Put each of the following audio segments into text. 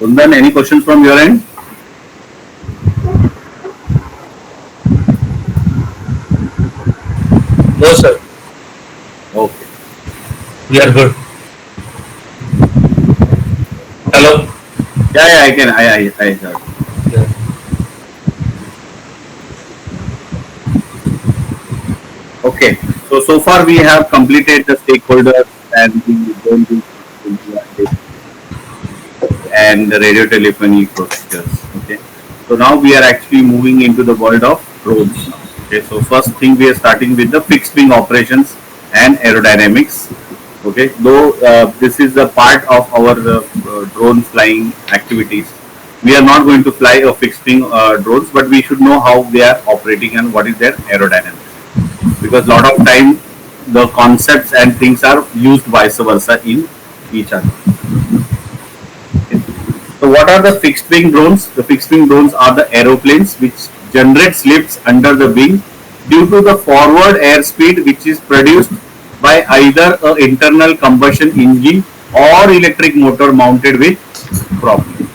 Kundan, any questions from your end? No, sir. Okay. We are good. Hello. Yeah, I can. I heard. Yeah. Okay. So far we have completed the stakeholders and the zone and the radio telephony procedures. Okay. So now we are actually moving into the world of drones. Okay. So first thing we are starting with the fixed wing operations and aerodynamics. Okay. Though this is a part of our drone flying activities, we are not going to fly a fixed wing drones, but we should know how they are operating and what is their aerodynamics, because a lot of time the concepts and things are used vice versa in each other. So what are the fixed wing drones? The fixed wing drones are the aeroplanes which generates lifts under the wing due to the forward airspeed which is produced by either a internal combustion engine or electric motor mounted with propeller.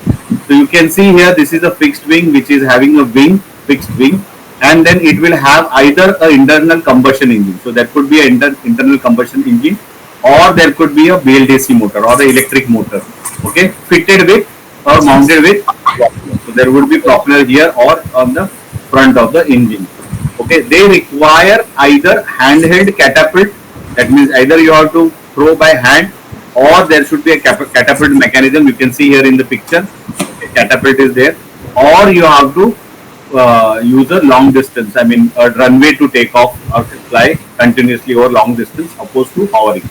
So you can see here this is a fixed wing which is having a wing, fixed wing, and then it will have either a internal combustion engine. So that could be an internal combustion engine, or there could be a BLDC motor or the electric motor, okay, fitted with or mounted with propeller. So there would be propeller here or on the front of the engine. Okay, they require either handheld catapult, that means either you have to throw by hand, or there should be a catapult mechanism. You can see here in the picture, okay, catapult is there, or you have to use a long distance, I mean a runway to take off or to fly continuously over long distance opposed to hovering.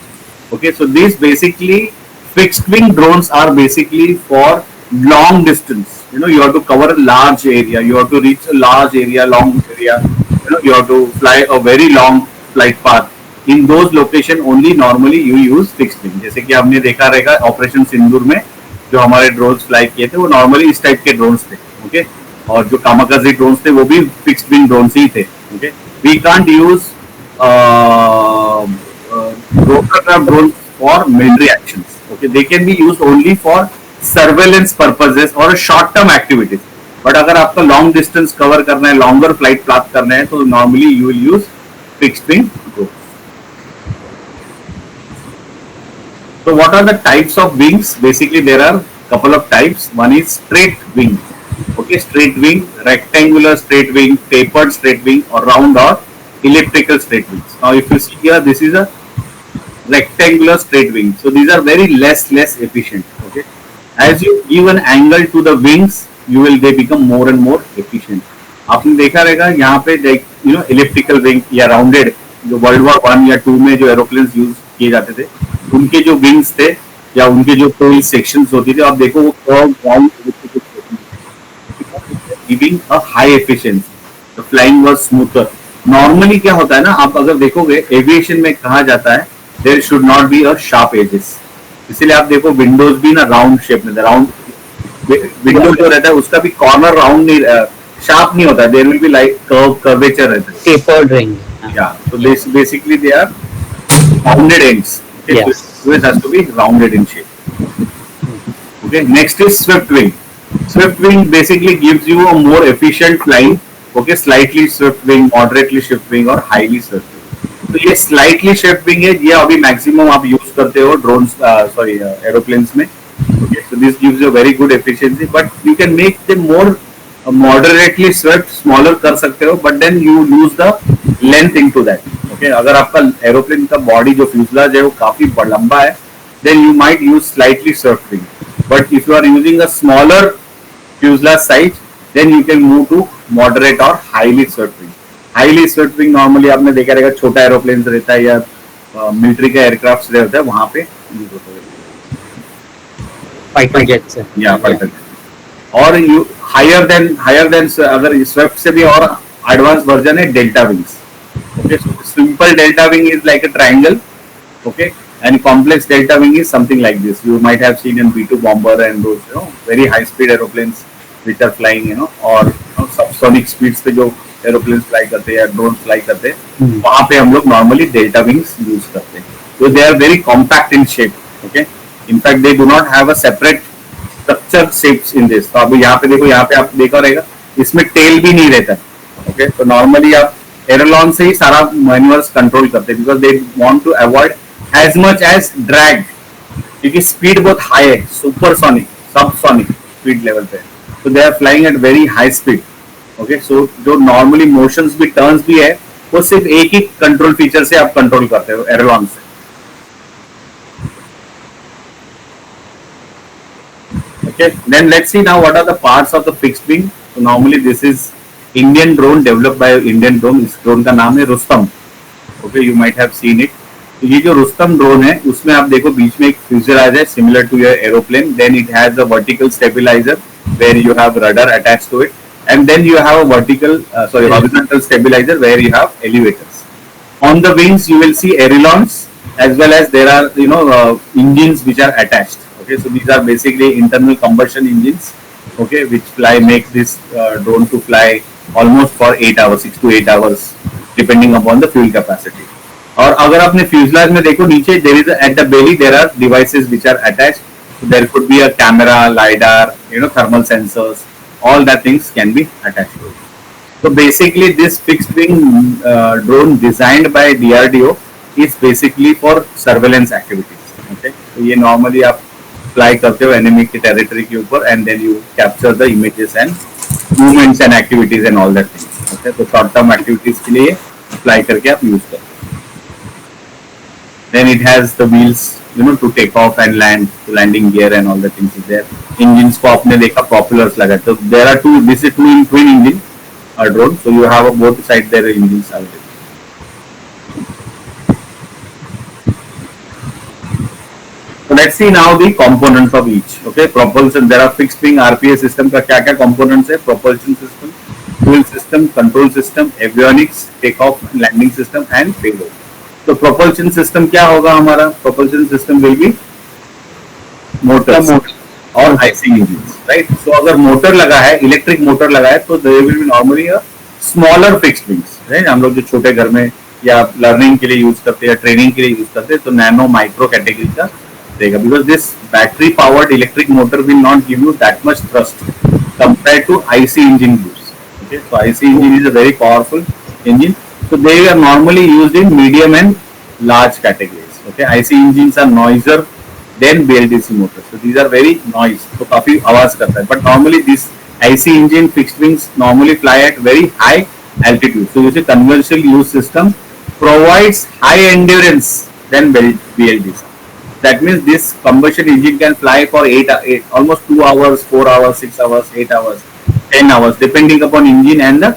Okay, so these basically fixed wing drones are basically for long distance. You know, you have to cover a large area, you have to reach a large area, long area. You know, you have to fly a very long flight path. In those location only normally you use fixed wing. जैसे कि हमने देखा रहेगा operation सिंदूर में जो हमारे drones fly किए थे वो नॉर्मली इस टाइप के ड्रोन्स थे. ओके, और जो कामाकाजी ड्रोन्स थे वो भी फिक्स्ड विंग ड्रोन्स ही थे. Okay, we can't use rotorcraft drones for military actions. Okay, they can be used only for surveillance purposes or short term activities. But अगर आपका long distance cover करना है, longer flight path करना है, तो normally you will use fixed wing drones. So what are the types of wings? Basically there are couple of types. One is straight wing. Okay, straight wing, rectangular straight wing, tapered straight wing, or round or elliptical straight wings. Now if you see here, this is a rectangular straight wing. So these are very less efficient. Okay, as you give an angle to the wings, they become more and more efficient. आपने देखा रहेगा यहाँ पे elliptical wing या rounded, जो world war 1 या 2 में जो एरोप्लेन्स यूज किए जाते थे उनके जो विंग्स थे या उनके जो टेल सेक्शंस होती थी, आप देखो वो curve round giving a high efficiency. The flying was smoother. Normally क्या होता है ना, आप अगर देखोगे एविएशन में कहा जाता है there should not be a sharp edges. इसीलिए आप देखो विंडोज भी ना राउंड शेप में, राउंड विंडो जो रहता है उसका भी कॉर्नर राउंड नहीं, शार्प नहीं होता. There will be like curvature रहता है. Tapered ring. Yeah, so basically they are rounded ends. Okay, Yes. so it has to be rounded in shape. Okay, next is swift wing. Swift wing basically gives you a more efficient flying. Okay, slightly swift wing, moderately swift wing और highly swift wing. तो ये slightly swift wing है, ये अभी maximum आप use करते हो drones, sorry, aeroplanes में. Okay, so this gives you a very good efficiency, but you can make them more moderately swift, smaller कर सकते हो, but then you lose the length into that. Okay, अगर आपका aeroplane का body जो fuselage है वो काफी लंबा है, then you might use slightly swift wing. But if you are using a smaller fuselage size, then you can move to moderate or highly swift wing. Highly swift wing normally आपने देखा रहेगा छोटा aeroplane रहता है या military का aircraft रहता है, वहां पे यूज होता है. Fighter jets. या फाइटर. और यू हायर देन अगर स्विफ्ट से भी और एडवांस वर्जन है delta wings. Okay, so simple delta wing is like a triangle. Okay, and complex delta wing is something like this. You might have seen in B2 bomber and those very high speed aeroplanes which are flying, or subsonic speeds पे जो aeroplanes fly करते हैं या drones fly करते हैं, वहाँ पे हम लोग normally delta wings use करते हैं. So they are very compact in shape. Okay, in fact they do not have a separate structure shapes in this. तो अभी यहाँ पे देखो, यहाँ पे आप देखा रहेगा इसमें टेल भी नहीं रहता। ओके, तो नॉर्मली आप एरोलॉन से ही सारा मैन्युअल्स कंट्रोल करते हैं because they want to avoid as much as drag, क्योंकि स्पीड बहुत हाई है, सुपरसोनिक सबसोनिक स्पीड लेवल पे, तो they are flying at very high speed. Okay, so जो नॉर्मली मोशंस भी टर्न्स भी है वो सिर्फ एक ही कंट्रोल फीचर से आप कंट्रोल करते हो एरोलॉन से। Okay, then let's see now what are the parts of the fixed wing. So normally this is Indian drone developed by Indian drone. इस drone का नाम है Rustam. Okay, you might have seen it. तो ये जो रुस्तम ड्रोन है उसमें आप देखो बीच में एक फ्यूजलाइज है similar to your aeroplane. Then it has a vertical stabilizer where you have rudder attached to it, and then you have a horizontal stabilizer where you have elevators. On the wings you will see ailerons as well as there are engines which are attached. Okay, so these are basically internal combustion engines, okay, which make this drone to fly almost for 8 hours, 6 to 8 hours depending upon the fuel capacity. और अगर आपने fuselage में देखो नीचे there is at the belly there are devices which are attached. So there could be a camera, lidar, thermal sensors, all that things can be attached to it. So basically this fixed wing drone designed by DRDO is basically for surveillance activities. Okay, तो ये normally आप fly करते हो enemy की territory के ऊपर and then you capture the images and movements and activities and all that things. Okay, तो short term activities के लिए फ्लाई करके आप यूज करते हो। Then it has the wheels to take off and land, landing gear and all that things is there. Engines को आपने देखा प्रोपेलर्स लगा, तो there are two, this is twin engine drone, so you have both side there engines are there. So let's see now the components of each. Okay, propulsion. There are fixed wing RPA system का क्या क्या components है? Propulsion system, fuel system, control system, avionics, takeoff, landing system and payload. तो propulsion system क्या होगा हमारा? Propulsion system will be motors और IC engines, right? So अगर मोटर लगा है, इलेक्ट्रिक मोटर लगा है, तो there will be normally a smaller fixed wings, right? हम लोग जो छोटे घर में या लर्निंग के लिए यूज करते हैं या ट्रेनिंग के लिए यूज करते हैं, तो नैनो माइक्रो कैटेगरी का देगा, because this battery powered electric motor will not give you that much thrust compared to IC engine use. Okay, so IC engine is a very powerful engine, so they are normally used in medium and large categories. Okay, IC engines are noisier than BLDC motors, so these are very noise, तो काफी आवाज करता है, but normally this IC engine fixed wings normally fly at very high altitude, so this conventional use system provides high endurance than BLDC. That means this combustion engine can fly for 8 almost 2 hours, 4 hours, 6 hours, 8 hours, 10 hours depending upon engine and the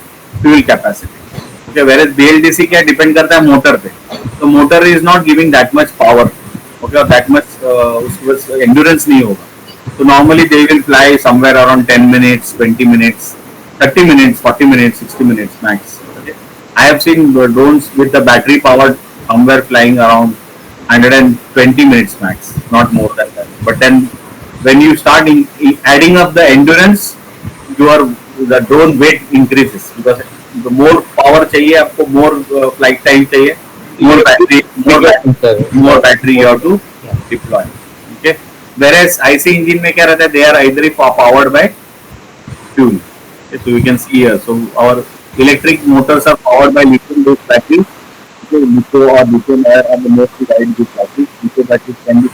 fuel capacity. Okay, whereas BLDC क्या depend करता है motor पे, तो motor is not giving that much power, okay, or that much उसको endurance नहीं होगा, so normally they will fly somewhere around 10 minutes, 20 minutes, 30 minutes, 40 minutes, 60 minutes max. Okay, I have seen drones with the battery powered somewhere flying around 120 minutes max, not more than that. But then when you start adding up the endurance, the drone weight increases because the more power चाहिए आपको, more flight time चाहिए, more battery you have to deploy. Okay, whereas IC engine में क्या रहता है, they are either powered by fuel. Okay, so we can see here, so our electric motors are powered by lithium-based batteries. Litho or lithium air are the most guided good batteries. Litho batteries can be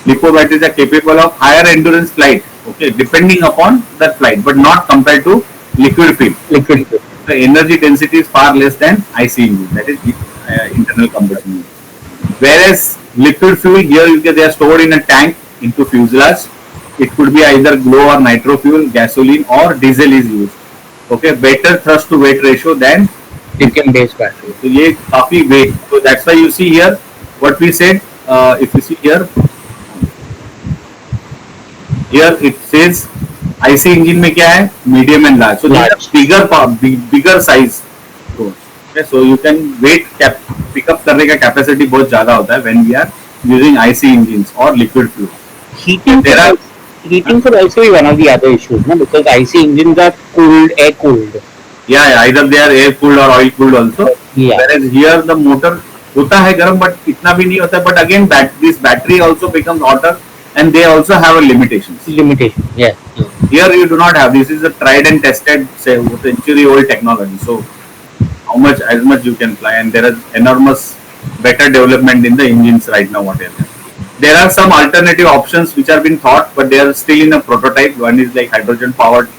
litho batteries are capable of higher endurance flight, okay, depending upon that flight, but not compared to liquid fuel. The energy density is far less than IC engine, that is internal combustion engine. Whereas liquid fuel here they are stored in a tank into fuselage. It could be either glow or nitro fuel, gasoline or diesel is used. Okay, better thrust to weight ratio than lithium based battery. So ये काफी weight, so that's why you see here what we said. If you see here it says IC engine में क्या है, medium and large. So bigger size. Okay, so you can weight pick up करने का capacity बहुत ज़्यादा होता है when we are using IC engines or liquid fuel. Heating could also be one of the other issues, no? Because IC engines are air cooled. Yeah, either they are air cooled or oil cooled also. Yeah. Whereas here the motor होता है गर्म, but इतना भी नहीं होता है. But again, this battery also becomes hotter and they also have a limitations. Limitation. Yeah. Here you do not have. This is a tried and tested, say, century-old technology. So how much, as much you can fly, and there is enormous better development in the engines right now. Whatever. There are some alternative options which are being thought, but they are still in a prototype. One is like hydrogen-powered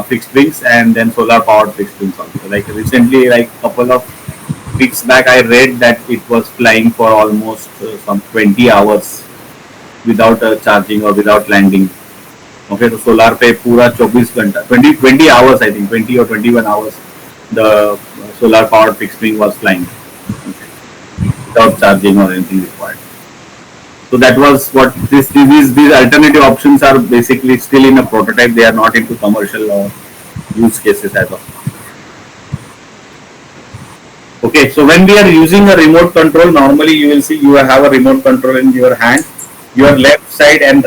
fixed wings, and then solar-powered fixed wings also. Like recently, like couple of weeks back, I read that it was flying for almost some 20 hours without charging or without landing. Okay, so solar पे पूरा 24 घंटा 20 hours, I think 20 or 21 hours the solar powered fixed wing was flying, okay, without charging or anything required. So that was what these alternative options are basically still in a prototype. They are not into commercial or use cases as of now. Okay, so when we are using a remote control, normally you will see you have a remote control in your hand. Your left side and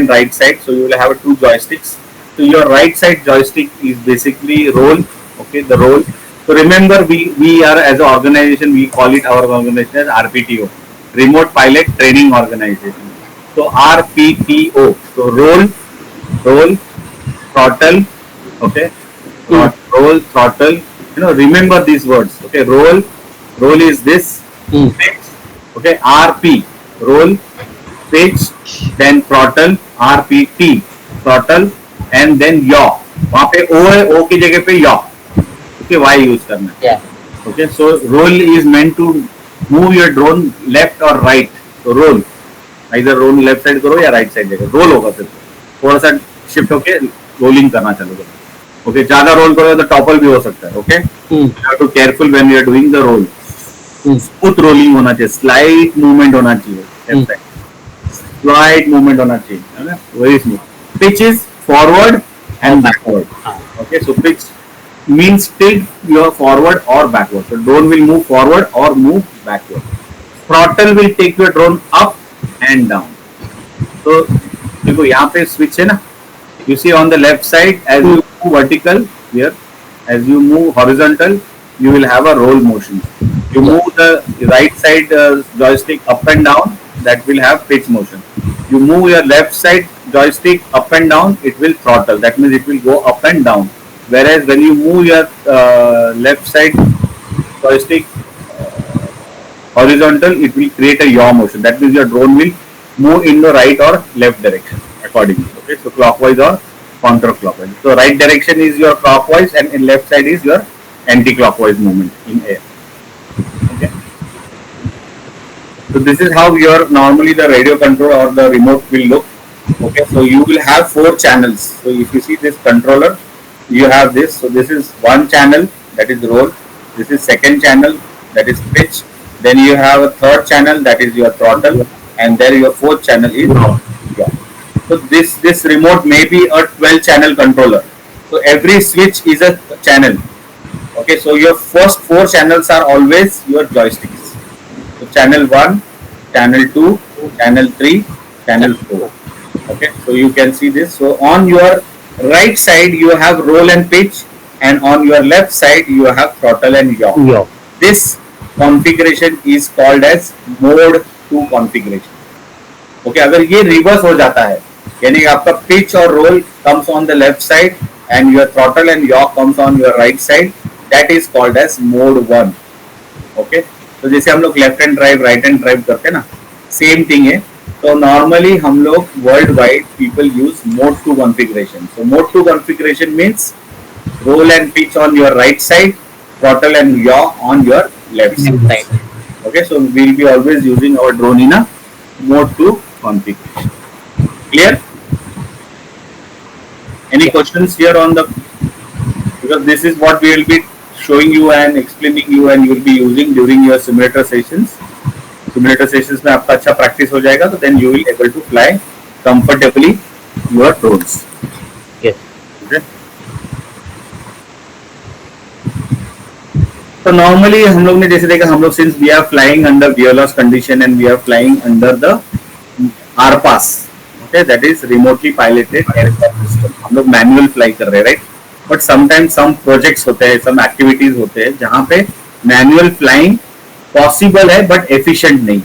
right side. So you will have two joysticks. So your right side joystick is basically roll. Okay, the roll. So remember, we are, as an organization, we call it our organization as RPTO, Remote Pilot Training Organization. So RPTO. So roll, throttle. Okay, roll, throttle. Remember these words. Okay, roll is this. Okay, RP, roll, pitch, then throttle, RPT, throttle, and then yaw. वहाँ पे O है, O की जगह पे yaw. Okay, Y use करना है. Yeah. Okay, so roll is meant to move your drone left or right. So roll, either roll left side करो या right side करो. Roll होगा सिर्फ. थोड़ा सा shift होके rolling करना चालू करो. Okay, ज़्यादा roll करो तो topple भी हो सकता है. Okay, you have to careful when you are doing the roll. Smooth rolling होना चाहिए, slight movement होना चाहिए. Slight movement होना चाहिए, है ना? Very smooth. Pitch is forward and backward. Okay, so pitch means tilt your forward or backward. So drone will move forward or move backward. Throttle will take your drone up and down. So देखो यहाँ पे switch है ना? You see on the left side, as you move vertical here, as you move horizontal, you will have a roll motion. You move the right side joystick up and down, that will have pitch motion. You move your left side joystick up and down, it will throttle. That means it will go up and down. Whereas when you move your left side joystick horizontal, it will create a yaw motion. That means your drone will move in the right or left direction accordingly. Okay, so clockwise or counterclockwise. So right direction is your clockwise, and in left side is your anti-clockwise movement in air. Okay. So this is how your normally the radio control or the remote will look. Okay, so you will have 4 channels. So if you see this controller, you have this. So this is one channel, that is roll. This is second channel, that is pitch. Then you have a third channel, that is your throttle, and then your fourth channel is yaw. So this remote may be a 12 channel controller. So every switch is a channel. Okay, so your first 4 channels are always your joysticks. So channel 1, channel 2, channel 3, channel 4. Okay, so you can see this. So on your right side you have roll and pitch, and on your left side you have throttle and yaw. This configuration is called as mode 2 configuration. Okay, अगर ये reverse हो जाता है, यानी आपका pitch और roll comes on the left side and your throttle and yaw comes on your right side, that is called as mode 1. Okay, तो जैसे हम लोग left hand drive, right hand drive करते हैं ना, same thing है. So normally हम लोग worldwide people use mode 2 configuration. So mode 2 configuration means roll and pitch on your right side, throttle and yaw on your left side. Okay, so we'll be always using our drone in a mode 2 configuration. Clear? Any questions here on the, because this is what we will be showing you and explaining you and you will be using during your simulator sessions. Simulator sessions में आपका अच्छा practice हो जाएगा, तो then you will able to fly comfortably your drones. Yes. Okay. So normally हम लोग ने जैसे देखा, हम लोग since we are flying under BLOS condition and we are flying under the RPAS, okay, that is remotely piloted aircraft system. हम लोग manual fly कर रहे हैं, right? But sometimes some projects होते हैं, some activities होते हैं जहाँ पे manual flying possible है but efficient नहीं.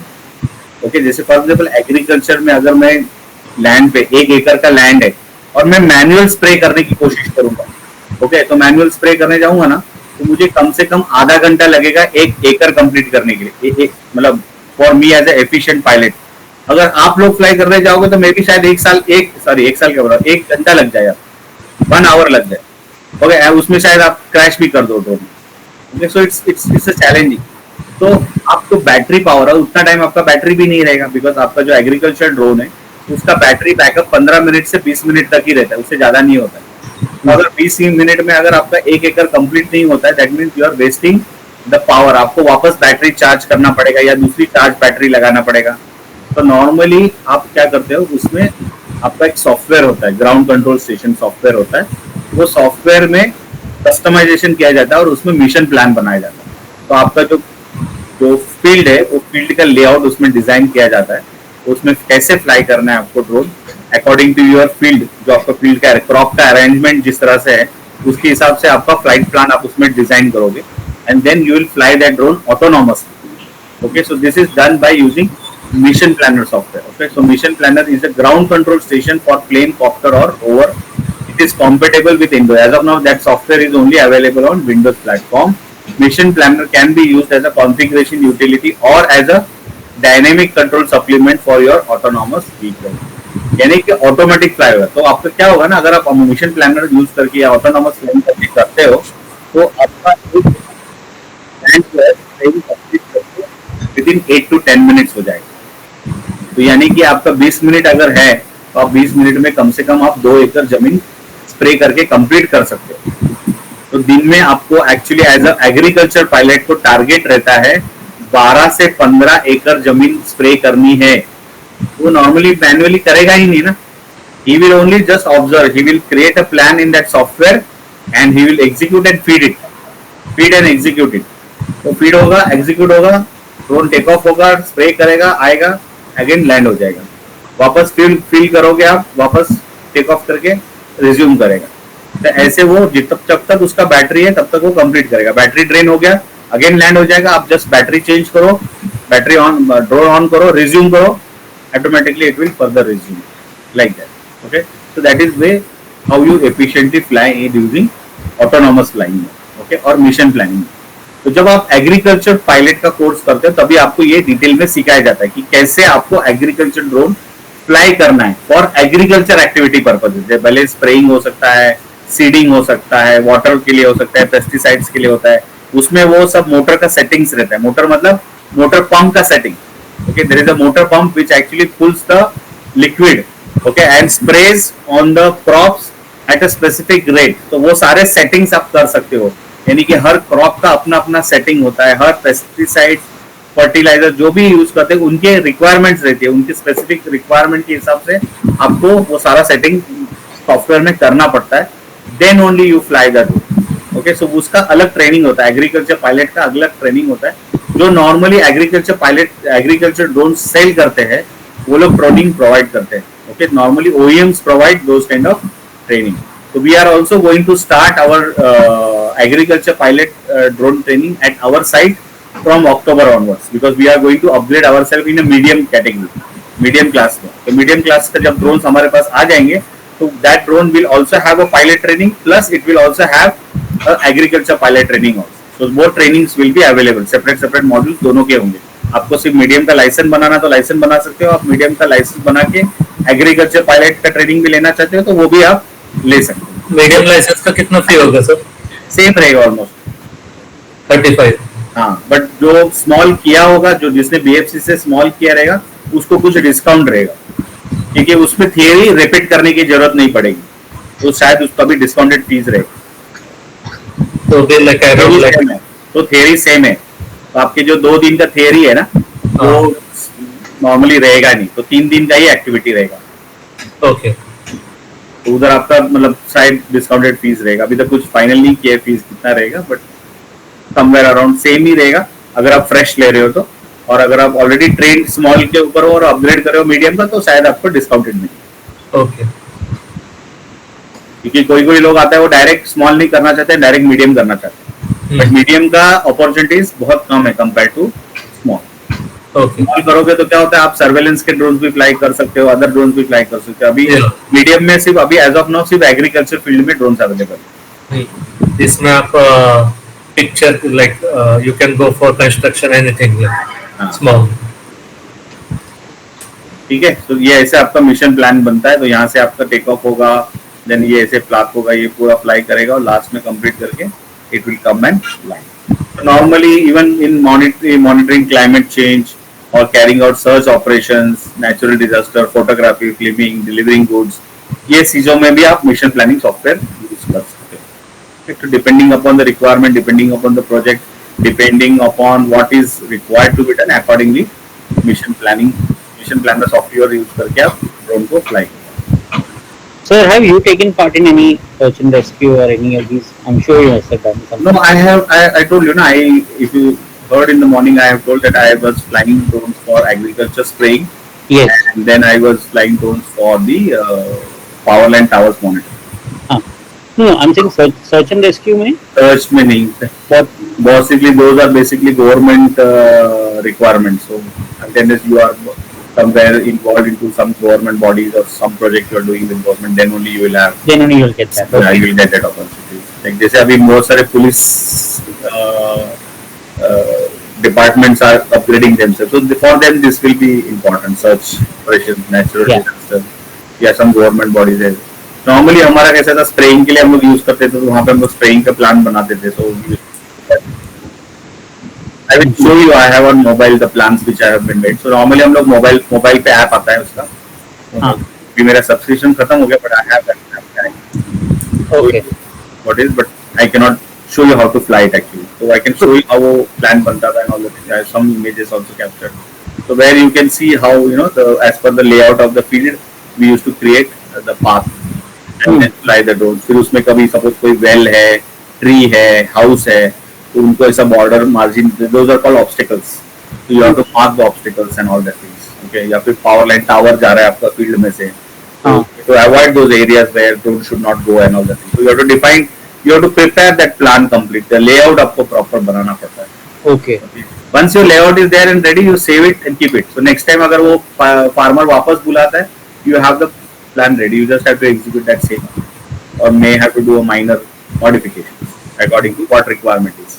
ओके, जैसे फॉर एग्जाम्पल एग्रीकल्चर में अगर मैं लैंड पे 1 एकड़ का लैंड है और मैं मैनुअल स्प्रे करने की कोशिश करूंगा, ओके, तो मैनुअल स्प्रे करने जाऊंगा ना, तो मुझे कम से कम आधा घंटा लगेगा 1 एकड़ कंप्लीट करने के लिए, मतलब for me as a efficient pilot. अगर आप लोग फ्लाई करने जाओगे तो मे भी शायद 1 साल क्या बोला, 1 घंटा लग जाएगा, 1 आवर लग जाए, ओके, उसमें शायद आप क्रैश भी कर दो drone. Okay, so it's a challenging. तो आपको बैटरी पावर है, उतना टाइम आपका बैटरी भी नहीं रहेगा, बिकॉज आपका जो एग्रीकल्चर ड्रोन है उसका बैटरी बैकअप 15 मिनट से 20 मिनट तक ही रहता है, उससे ज्यादा नहीं होता है। तो अगर 20 मिनट में अगर आपका 1 एकड़ कंप्लीट नहीं होता है, that means you are wasting the power. आपको वापस बैटरी चार्ज करना पड़ेगा या दूसरी चार्ज बैटरी लगाना पड़ेगा। तो नॉर्मली आप क्या करते हो, उसमें आपका एक सॉफ्टवेयर होता है, ग्राउंड कंट्रोल स्टेशन सॉफ्टवेयर होता है, वो सॉफ्टवेयर में कस्टमाइजेशन किया जाता है और उसमें मिशन प्लान बनाया जाता है। तो आपका जो जो फील्ड है वो फील्ड का लेआउट उसमें डिजाइन किया जाता है, उसमें कैसे फ्लाई करना है आपको drone according to your field, जो आपका फील्ड का क्रॉप का अरेंजमेंट जिस तरह से है उसके हिसाब से आपका फ्लाइट प्लान आप उसमें डिजाइन करोगे, and then you will fly that drone autonomously. Okay, so this is done by using mission planner software. Okay, so mission planner is a ground control station for plane, copter or rover. It is compatible with Windows. As of now, that software is only available on Windows platform. Mission planner can be used as a configuration utility or as a dynamic control supplement for your autonomous vehicle. यानी कि automatic fly होगा। तो आपका क्या होगा ना, अगर आप मिशन प्लानर यूज करके या ऑटोनॉमस फ्लाइंग करके करते हो तो आपका विदिन 8 to 10 मिनट्स हो जाएगा। तो यानी कि आपका 20 मिनट अगर है तो आप 20 मिनट में कम से कम आप 2 एकड़ जमीन स्प्रे करके कंप्लीट कर सकते हो। तो दिन में आपको actually as a agriculture pilot को टारगेट रहता है 12 से 15 एकड़ जमीन स्प्रे करनी है। वो नॉर्मली मैन्युअली करेगा ही नहीं ना, he will only just observe, he will create a plan in that software and he will execute and feed and execute it। तो फीड होगा, एग्जीक्यूट होगा, ड्रोन टेक ऑफ होगा, स्प्रे करेगा, आएगा, अगेन लैंड हो जाएगा, वापस फील करोगे आप, वापस टेक ऑफ करके रिज्यूम करेगा। तो ऐसे वो जब तक उसका बैटरी है तब तक वो कंप्लीट करेगा। बैटरी ड्रेन हो गया, अगेन लैंड हो जाएगा, आप जस्ट बैटरी चेंज करो, बैटरी ऑन, ड्रोन ऑन करो, रिज्यूम करो, automatically it will further resume like that. Okay, so that is way how you efficiently fly using autonomous flying, okay, और mission planning. तो जब आप एग्रीकल्चर पायलट का course करते हो तभी आपको ये डिटेल में सिखाया जाता है कि कैसे आपको एग्रीकल्चर ड्रोन फ्लाई करना है फॉर एग्रीकल्चर एक्टिविटी पर्पज। भले स्प्रेइंग हो सकता है, सीडिंग हो सकता है, वाटर के लिए हो सकता है, पेस्टिसाइड्स के लिए होता है, उसमें वो सब मोटर का सेटिंग्स रहता है। मोटर मतलब मोटर पंप का setting. Okay, there is a motor pump which actually pulls the liquid, okay, and sprays on the crops at a specific rate. तो वो सारे सेटिंग्स आप कर सकते हो, यानी कि हर क्रॉप का अपना अपना सेटिंग होता है, हर पेस्टिसाइड फर्टिलाइजर जो भी यूज करते हैं उनके रिक्वायरमेंट्स रहती है, उनकी स्पेसिफिक रिक्वायरमेंट के हिसाब से आपको वो सारा सेटिंग सॉफ्टवेयर में करना पड़ता है, then only you fly that. Okay, so उसका अलग ट्रेनिंग होता है, एग्रीकल्चर पायलट का अलग ट्रेनिंग होता है। जो normally agriculture pilot agriculture drone sale करते हैं वो लोग ट्रेनिंग प्रोवाइड करते हैं। Okay, normally OEMs provide those kind of training. So we are also going to start our agriculture pilot drone training at our site from October onwards, because we are going to upgrade ourselves in a medium category, medium class में। तो medium class का जब drones हमारे पास आ जाएंगे तो that drone will also have a pilot training plus it will also have a agriculture pilot training also. So both trainings will be available, separate modules दोनों के होंगे। आपको सिर्फ मीडियम का लाइसेंस बनाना तो लाइसेंस बना सकते हो, आप मीडियम का लाइसेंस बना के एग्रीकल्चर पायलट का ट्रेनिंग भी लेना चाहते हो तो वो भी आप ले सकते हो। मीडियम लाइसेंस का कितना फी होगा सर? सेम रहेगा ऑलमोस्ट 35। हाँ, बट जो स्मॉल किया होगा, जो जिसने BFC से स्मॉल किया रहेगा उसको कुछ डिस्काउंट रहेगा, क्योंकि उसमें थियरी रिपीट करने की जरूरत नहीं पड़ेगी, तो शायद उसका भी डिस्काउंटेड फीस रहेगा। तो तो थियरी सेम है, तो आपके जो 2 दिन का थियरी है ना वो नॉर्मली रहेगा नहीं, तो 3 दिन का ही एक्टिविटी रहेगा। ओके, तो उधर आपका मतलब शायद डिस्काउंटेड फीस रहेगा। अभी तक कुछ फाइनल नहीं किया फीस कितना रहेगा, बट समवेयर अराउंड सेम ही रहेगा अगर आप फ्रेश ले रहे हो तो। और अगर आप ऑलरेडी ट्रेन स्मॉल के ऊपर हो और अपग्रेड कर रहे हो मीडियम का तो शायद आपको डिस्काउंटेड नहीं। ओके, क्योंकि कोई लोग आता है वो डायरेक्ट स्मॉल नहीं करना चाहते, डायरेक्ट मीडियम करना चाहते हैं, बट मीडियम का अपॉर्चुनिटीज बहुत कम है compare to small. Okay. Small करोगे तो क्या होता है, आप सर्वेलेंस के ड्रोन भी फ्लाई कर सकते हो, अदर ड्रोन भी फ्लाई कर सकते हो. अभी Yeah. मीडियम में सिर्फ अभी एज ऑफ नाउ सिर्फ एग्रीकल्चर फील्ड में ड्रोन अवेलेबल. इसमें आप picture like you can go for construction anything हाँ. स्मॉल. ठीक है. तो ये ऐसे आपका मिशन प्लान बनता है. तो यहाँ से आपका टेक ऑफ होगा, देन ये ऐसे फ्लैप होगा, ये पूरा फ्लाई करेगा और लास्ट में कंप्लीट करके it will come and fly. So normally even in monitoring climate change or carrying out search operations, natural disaster, photography, filming, delivering goods, ये चीजों में भी आप मिशन प्लानिंग सॉफ्टवेयर यूज कर सकते हो. तो depending upon the requirement, depending upon the project, depending upon what is required to be done, accordingly mission planner software use करके आप ड्रोन को fly. Sir, have you taken part in any search and rescue or any of these? I'm sure you must have done something. No, I have. I told you, no. If you heard in the morning, I have told that I was flying drones for agriculture spraying, Yes. and then I was flying drones for the power line towers monitoring. No, I'm saying search and rescue में. Search में नहीं. What? Basically, those are basically government requirements. So, unless you are somewhere involved into some government bodies or some project you are doing with government, then only you will have. Then only you'll get that. Yeah, you will get that opportunity. Like जैसे अभी बहुत सारे police departments are upgrading themselves. So for them this will be important. Search operations, natural Yeah. disaster, या some government bodies है. Normally हमारा कैसा था, spraying के लिए हम लोग यूज करते थे, तो वहाँ पे हम लोग स्प्रेइंग का प्लान बनाते थे. So I will show you. I have on mobile the plans which I have been made. So normally हम लोग मोबाइल पे ऐप आता है उसका. हाँ. अभी मेरा सब्सक्रिप्शन खत्म हो गया, but I have that app. Okay. What is, but I cannot show you how to fly it actually. So I can show you how वो plan बनता था and all that. I have some images also captured. So where you can see how, you know, as per the layout of the field, we used to create the path and then fly the drones. फिर उसमें कभी suppose कोई well है, tree है, house है, तो उनको ऐसा border margin, those are called obstacles. So you have to mark the obstacles and all that things. Okay, या फिर power line tower जा रहा है आपका field में से. हाँ. To avoid those areas where drones should not go and all that. So you have to define, you have to prepare that plan complete. The layout आपको proper बनाना पड़ता है. Okay. Once your layout is there and ready, you save it and keep it. So next time अगर वो farmer वापस बुलाता है, you have the plan ready. You just have to execute that same, or may have to do a minor modification according to what requirement is.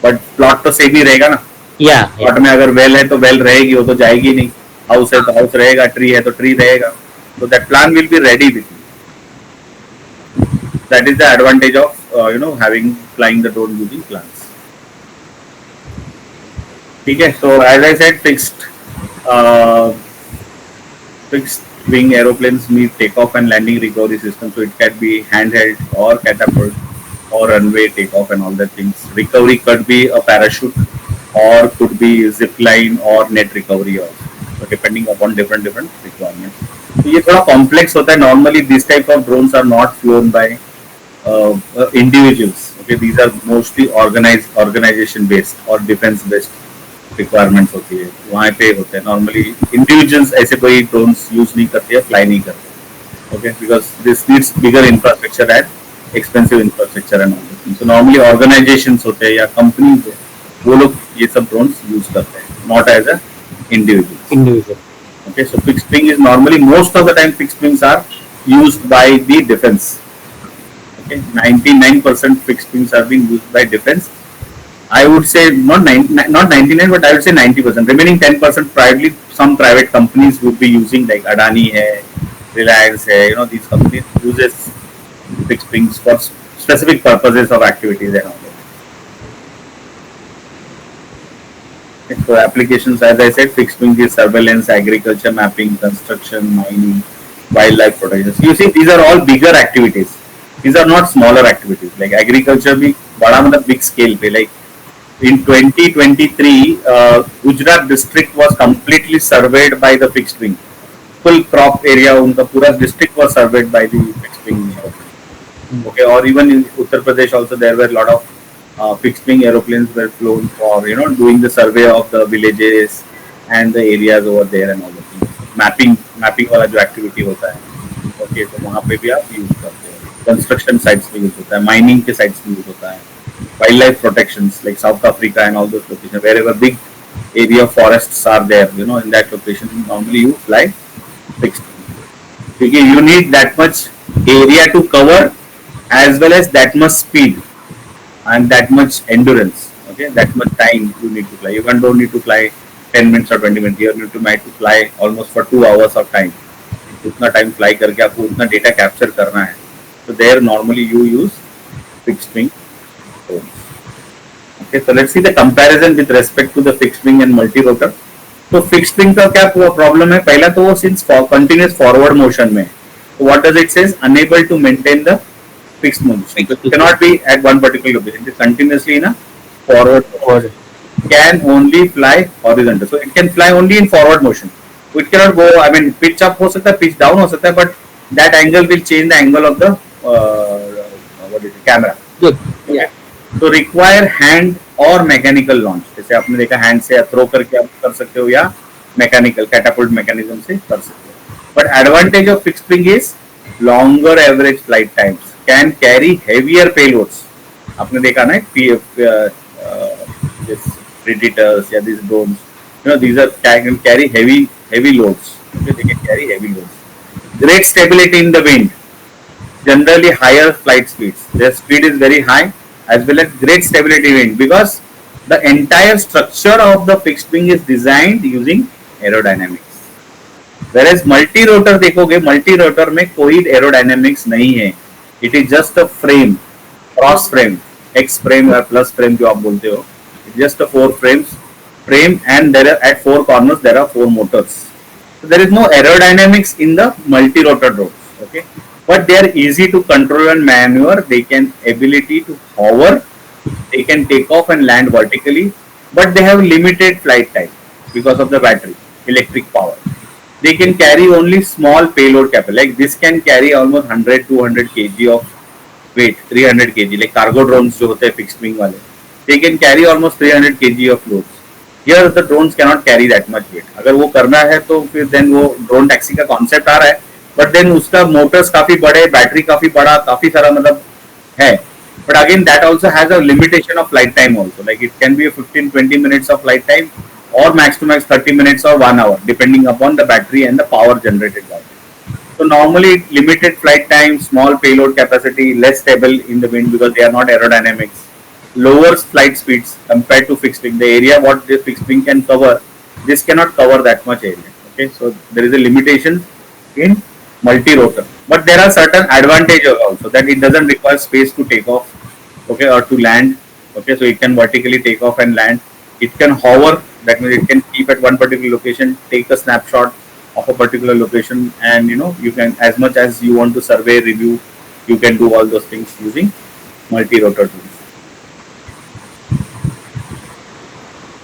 But plot तो same ही रहेगा ना. Yeah. Plot में अगर well है तो well रहेगी, वो तो जाएगी नहीं. हाउस है तो हाउस रहेगा, ट्री है तो ट्री रहेगा. So that plan will be ready with you. That is the advantage of having flying the drone using plans. ठीक है. So as I said, fixed wing aeroplanes need takeoff and landing recovery system. So it can be handheld or catapult or runway takeoff and all that things. Recovery could be a parachute or could be zip line or net recovery also. So depending upon different requirements. तो ये थोड़ा complex होता है. Normally this type of drones are not flown by individuals. Okay, these are mostly organization based और defence based requirements होती है, वहाँ पे होते हैं. नॉर्मली इंडिविजुअल्स ऐसे कोई ड्रोन्स यूज नहीं करते हैं, फ्लाई नहीं करते. Okay, because this needs bigger infrastructure and expensive infrastructure and all. So normally organisations होते हैं या कंपनीज है, वो लोग ये सब ड्रोन्स यूज करते हैं, not as a individual. Okay, so fixed wing is normally, most of the time fixed wings are used by the defense. Okay, 99% fixed wings are being used by defense. I would say not 99, but I would say 90%. Remaining 10% privately, some private companies would be using, like Adani hai, Reliance hai, these companies uses fixed wings for specific purposes of activities and all that. So applications, as I said, fixed wing is surveillance, agriculture, mapping, construction, mining, wildlife protection. You see, these are all bigger activities. These are not smaller activities. Like agriculture भी बड़ा मतलब big scale पे. Like in 2023, Gujarat district was completely surveyed by the fixed wing. Full crop area, उनका पूरा district was surveyed by the fixed wing. Okay, or even in Uttar Pradesh also there were a lot of fixed wing aeroplanes were flown for doing the survey of the villages and the areas over there and all the things. Mapping वाला जो activity होता है, okay, तो वहाँ पे भी आप use करते हैं. कंस्ट्रक्शन साइट्स में यूज होता है, माइनिंग के साइट्स में यूज होता है, wild life protections like South Africa and all those location where ever big area forests are there, you know, in that location, normally you fly fixed wing. Because you need that much area to cover as well as that much speed and that much endurance. Okay, that much time you need to fly. You don't need to fly 10 minutes or 20 minutes. You need to might to fly almost for 2 hours of time. उतना time fly करके आपको उतना data capture करना है. So there normally you use fixed wing drones. Okay, so let's see the comparison with respect to the fixed wing and multi-rotor. तो fixed wing का क्या problem है? पहला तो वो since continuous forward motion में, so what does it says? Unable to maintain the fixed motion. So it cannot be at one particular location. It is continuously in a forward. Can only fly horizontal. So it can fly only in forward motion. So it cannot go. I mean, pitch up हो सकता है, pitch down हो सकता है, but that angle will change the angle of the what is it, camera. Good. Yeah. तो require hand और mechanical launch. जैसे आपने देखा hand से throw करके आप कर सकते हो या mechanical catapult mechanism से कर सकते हो. But advantage of fixed wing is longer average flight times. Can carry heavier payloads. आपने देखा ना this predators या these drones. You know, these are can carry heavy loads. Okay, they can carry heavy loads. Great stability in the wind. Generally higher flight speeds. Their speed is very high as well as great stability in wind because the entire structure of the fixed wing is designed using aerodynamics. Whereas multi-rotor देखोगे, multi-rotor में कोई aerodynamics नहीं है. It is just a frame, cross frame, X frame or plus frame जो आप बोलते हो. It's just a four frame and there are at four corners there are four motors. So there is no aerodynamics in the multi-rotor drones. Okay, but they are easy to control and maneuver. They can ability to hover. They can take off and land vertically, but they have limited flight time because of the battery, electric power. They can carry only small payload capacity. Like this can carry almost 100-200 kg of weight, 300 kg. Like cargo drones जो होते हैं fixed wing वाले, they can carry almost 300 kg of loads. Here the drones cannot carry that much weight. अगर वो करना है तो फिर then वो drone taxi का concept आ रहा है, but then उसका motors काफी बड़े, battery काफी बड़ा, काफी सारा मतलब है. But again that also has a limitation of flight time also. Like it can be a 15-20 minutes of flight time or max to max 30 minutes or 1 hour depending upon the battery and the power generated by it. So normally limited flight time, small payload capacity, less stable in the wind because they are not aerodynamics, lower flight speeds compared to fixed wing. The area what the fixed wing can cover, this cannot cover that much area. Okay, so there is a limitation in multi-rotor. But there are certain advantages also that it doesn't require space to take off, okay, or to land. Okay, so it can vertically take off and land. It can hover, that means it can keep at one particular location, take a snapshot of a particular location, and you know, you can, as much as you want to survey, review, you can do all those things using multi-rotor tools.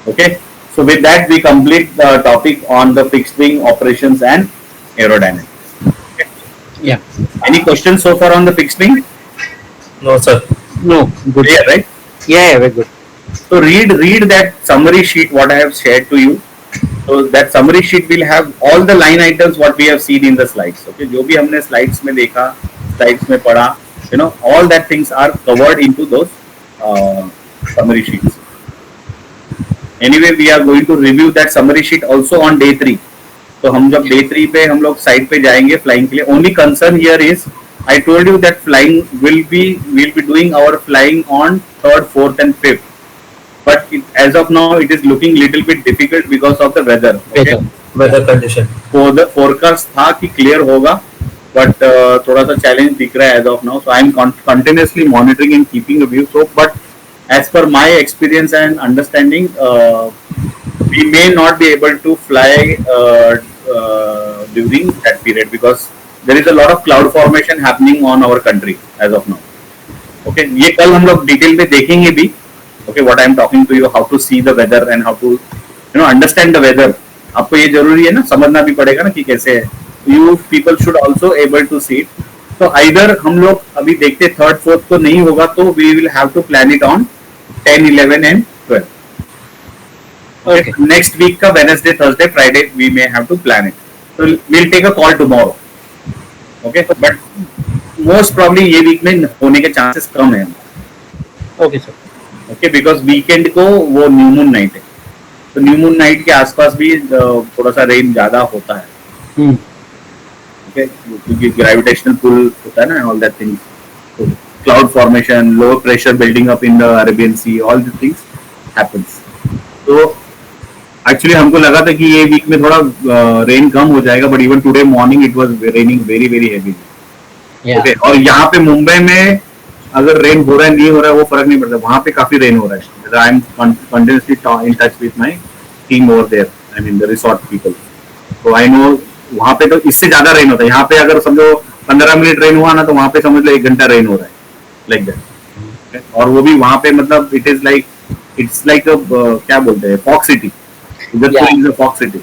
Okay, so with that we complete the topic on the fixed wing operations and aerodynamics. Okay. Yeah. Any questions so far on the fixed wing? No, sir. No. Good. Clear, right? Yeah, very good. So read that summary sheet what I have shared to you. So that summary sheet will have all the line items what we have seen in the slides. Okay, जो भी हमने slides में देखा, slides में पढ़ा, you know, all that things are covered into those summary sheets. Anyway, we are going to review that summary sheet also on day 3. तो हम जब day 3 पे हम लोग site पे जाएंगे flying के लिए. Only concern here is I told you that flying we'll be doing our flying on 3rd, 4th and 5th. But as of now, it is looking little bit difficult because of the weather. Okay? Weather condition. So the forecast था कि clear होगा, but थोड़ा सा challenge दिख रहा है as of now. So I am continuously monitoring and keeping a view. So, but as per my experience and understanding, we may not be able to fly during that period because there is a lot of cloud formation happening on our country as of now. Okay, ये कल हम लोग detail में देखेंगे भी. Okay, what I am talking to you, how to see the weather and how to, you know, understand the weather. आपको ये जरूरी है ना, समझना भी पड़ेगा ना कि कैसे है. You people should also able to see it. So either हम लोग अभी देखते 3rd, 4th को नहीं होगा तो we will have to plan it on 10, 11 and 12. Okay. Next week का Wednesday, Thursday, Friday we may have to plan it. So we'll take a call tomorrow. Okay, but most probably ये week में होने के chances कम है. Okay, sir. Okay, because weekend को वो new moon night है. तो न्यू मून नाइट के आसपास भी थोड़ा सा रेन ज्यादा होता है, Hmm. ठीक है, क्योंकि ग्रेविटेशनल पुल होता है ना, all that things, cloud formation, low pressure building up in the Arabian sea, all the things happens. तो एक्चुअली हमको लगा था कि ये वीक में थोड़ा रेन कम हो जाएगा, but even today morning it was raining very very heavy. Yeah. Okay, और यहाँ पे मुंबई में अगर रेन हो रहा है नहीं हो रहा है वो फर्क नहीं पड़ता, वहाँ पे काफी रेन हो रहा है. I am continuously in touch with my team over there, I mean the resort people. तो आई नो वहाँ पे तो इससे ज्यादा रेन होता है. यहाँ पे अगर समझो 15 मिनट रेन हुआ ना, तो वहाँ पे समझ लो 1 घंटा रेन हो रहा है, लाइक दैट. और वो भी वहाँ पे मतलब it is like, it's like क्या बोलते हैं, फॉग सिटी. Yeah. इधर फॉग सिटी.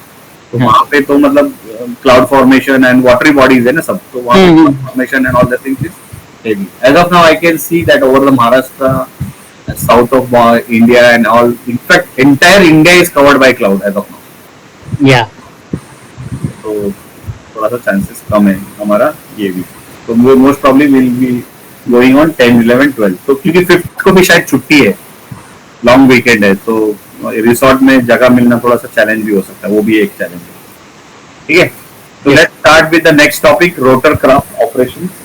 तो हाँ. वहाँ पे तो मतलब cloud formation and watery bodies है ना सब, तो वहाँ पे formation and all the things is heavy. As of now, I can see that over the Maharashtra, south of India and all. In fact, entire India is covered by cloud as of now. Yeah. तो थोड़ा सा chances कम है हमारा ये भी. तो most probably will be going on 10, 11, 12. तो क्योंकि 5th को भी शायद छुट्टी है, लॉन्ग वीकेंड है, तो रिसोर्ट में जगह मिलना थोड़ा सा चैलेंज भी हो सकता है, वो भी एक चैलेंज है. ठीक है, तो Yes. Let's start with the next topic, rotor craft operations.